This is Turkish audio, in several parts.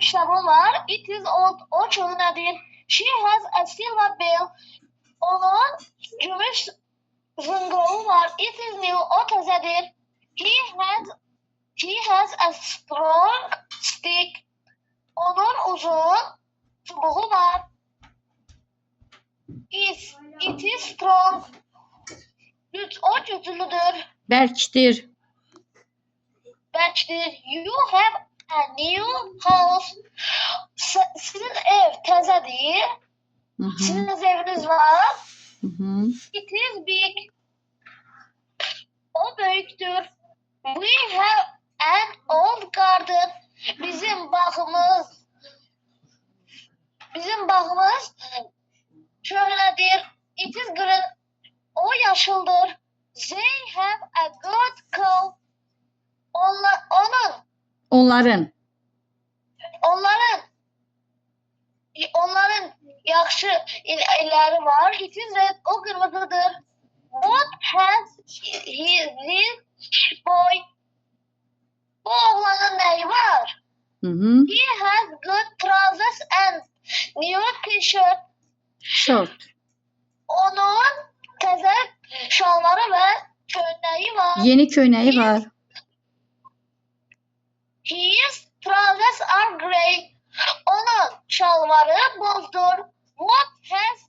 kitabım var. It is old. O köhnədir. She has a silver bell. Onun gümüş zınqırovu var. It is new. O təzədir. He has a strong stick. Onun uzun çubuğu var. It is strong. O güçlüdür. Bərkdir. Bərkdir. You have a new house. Sizin ev təzədir. Sizin eviniz var. It is big. O böyükdür. We have an old garden. Bizim bağımız köhnədir. It is green. O yaşıldır. They have a good cow. Onların yaxşı illəri var. It is red. O qırmızıdır. What has this boy? Bu oğlanın nəyi var? He has good trousers and new t-shirt. Short. Onun təzə şalvarı və köynəyi var. Yeni köynəyi var. His trousers are grey. Onun şalvarı bozdur. What has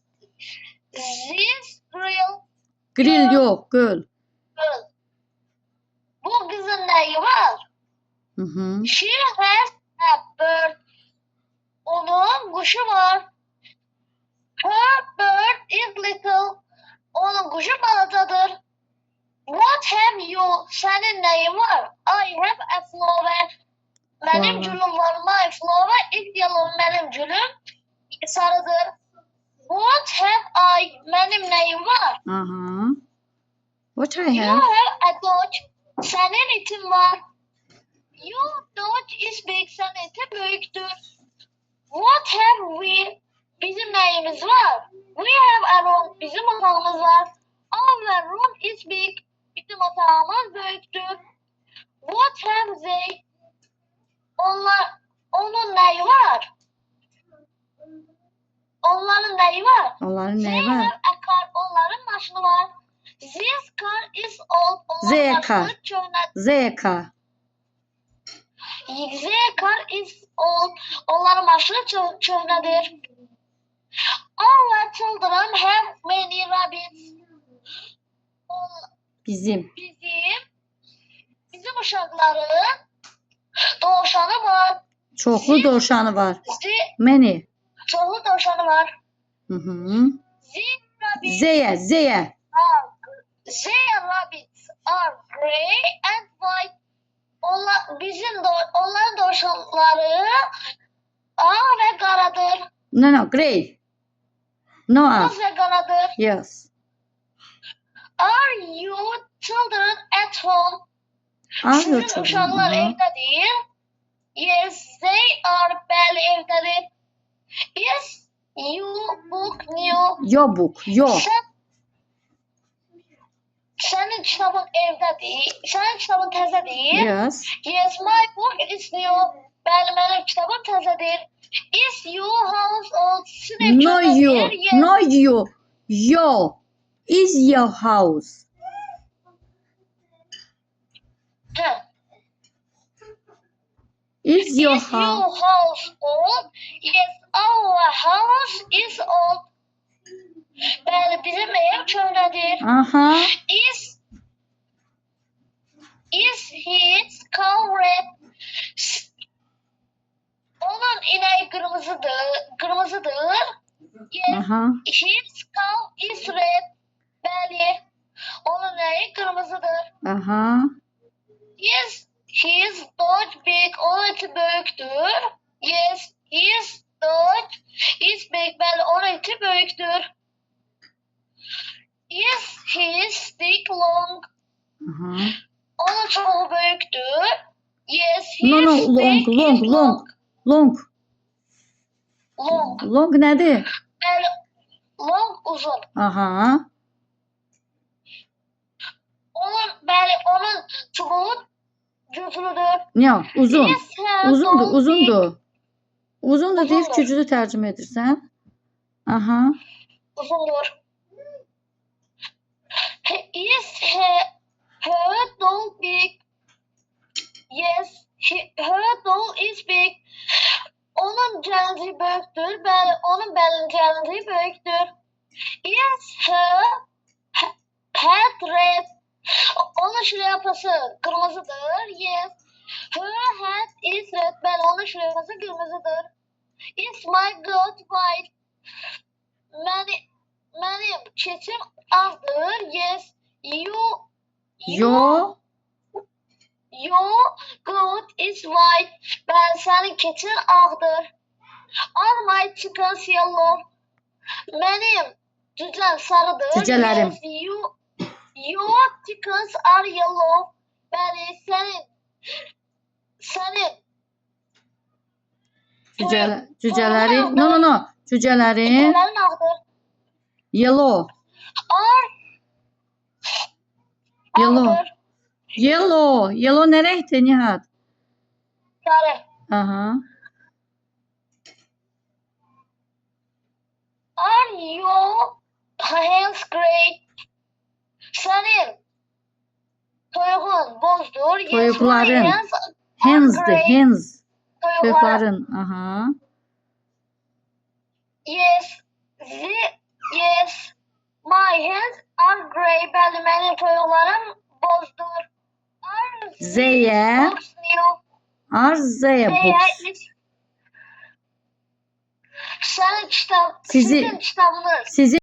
this grill? Grill yok, göl. Bu kızın neyi var? She has a bird. Onun kuşu var. Her bird is little. Onun kuşu balacadır. What have you? Senin neyin var? I have a flower. Benim gülüm var. My flower is yellow. Benim gülüm sarıdır. What have I? Benim neyim var? What I You have? have a dog. Senin itin var. Your dog is big. Senin iti büyüktür. What have we? Bizim neyimiz var? We have a room. Bizim otağımız var. Our room is big. Bizim otağımız büyüktür. What have they? Onun neyi var? Onların neyi var? Onların They neyi have var? a car. Onların maşını var. This car is old. Onların Zeka. maşını köhnə. Zeka. Their car is old. Onların maşını köhnədir. Our children have many rabbits. Bizim. Bizim uşaqların dovşanı var. Çoxlu dovşanı var. Many. Çoxlu dovşanı var. Zeyə. Their rabbits are grey and white. Onların dovşanları ağ ve qaradır. No, grey. No. Ağ ve qaradır. Yes. Are your children at home? Sizin uşaqlar evdədir. Yes, they are. Bəli, evdədir. Is your book new? Your book. Your. Sənin kitabın evdədir. Sənin kitabın təzədir. Yes. Yes, my book is new. Bəli, mənim kitabım təzədir. Is your house old? Sizin ev No you. köhnədir. Yes. No you. Your. Is your house. Is your Is your house. house old? Yes, our house is old. Bəli, bizim ev köhnədir. Aha. Is his cow red? Onun inəyi qırmızıdır. Yes, Aha. his cow is red. Bəli, onun inəyi qırmızıdır. Aha. Yes, his dog big. Onun iti böyükdür. Yes, his dog is big. Bəli, onun iti böyükdür. Is his stick long? Aha. Onun çoğu böyükdür. Yes, his No, no, stick long. is long. Long nədir? Bəli, long uzun. Aha. Onun çubuğu güclüdür. Yox, uzun. Yes, Uzundur. Uzundur deyib Uzundur. güclü tərcümə edirsən. Aha. Uzundur. Is her doll big? Yes, her doll is big. Onun cəlləndiyi böyükdür. Bəli, onun cəlləndiyi böyükdür. Is her hat red? Onun şlyapası qırmızıdır. Yes. Her hat is red. Bəli, onun şlyapası qırmızıdır. Is my goat white? Mənim keçim ağdır. Yes. Yo. Your goat is white. Bəli, sənin keçin ağdır. Are my chickens yellow? Mənim cücəm sarıdır. Cücələrim. Yes, your chickens are yellow. Bəli, sənin Cücələrin. No. Cücələrin cücələrin ağdır. yellow. Are Yellow. ağdır. Yellow nə rəngdir Nihat? Sarı. Aha. Are your hens gray? Sənin toyuğun bozdur. Yes, Toyuqların. my hens are Hens'dir. gray. Hens. Toyuqların. Toyuqların. Aha. Yes, my hens are gray. Bəli, mənim toyuqlarım bozdur. Are Z'ye. books new? Arzaya books. Sənin kitab, Sizi- sizin kitabınız Sizin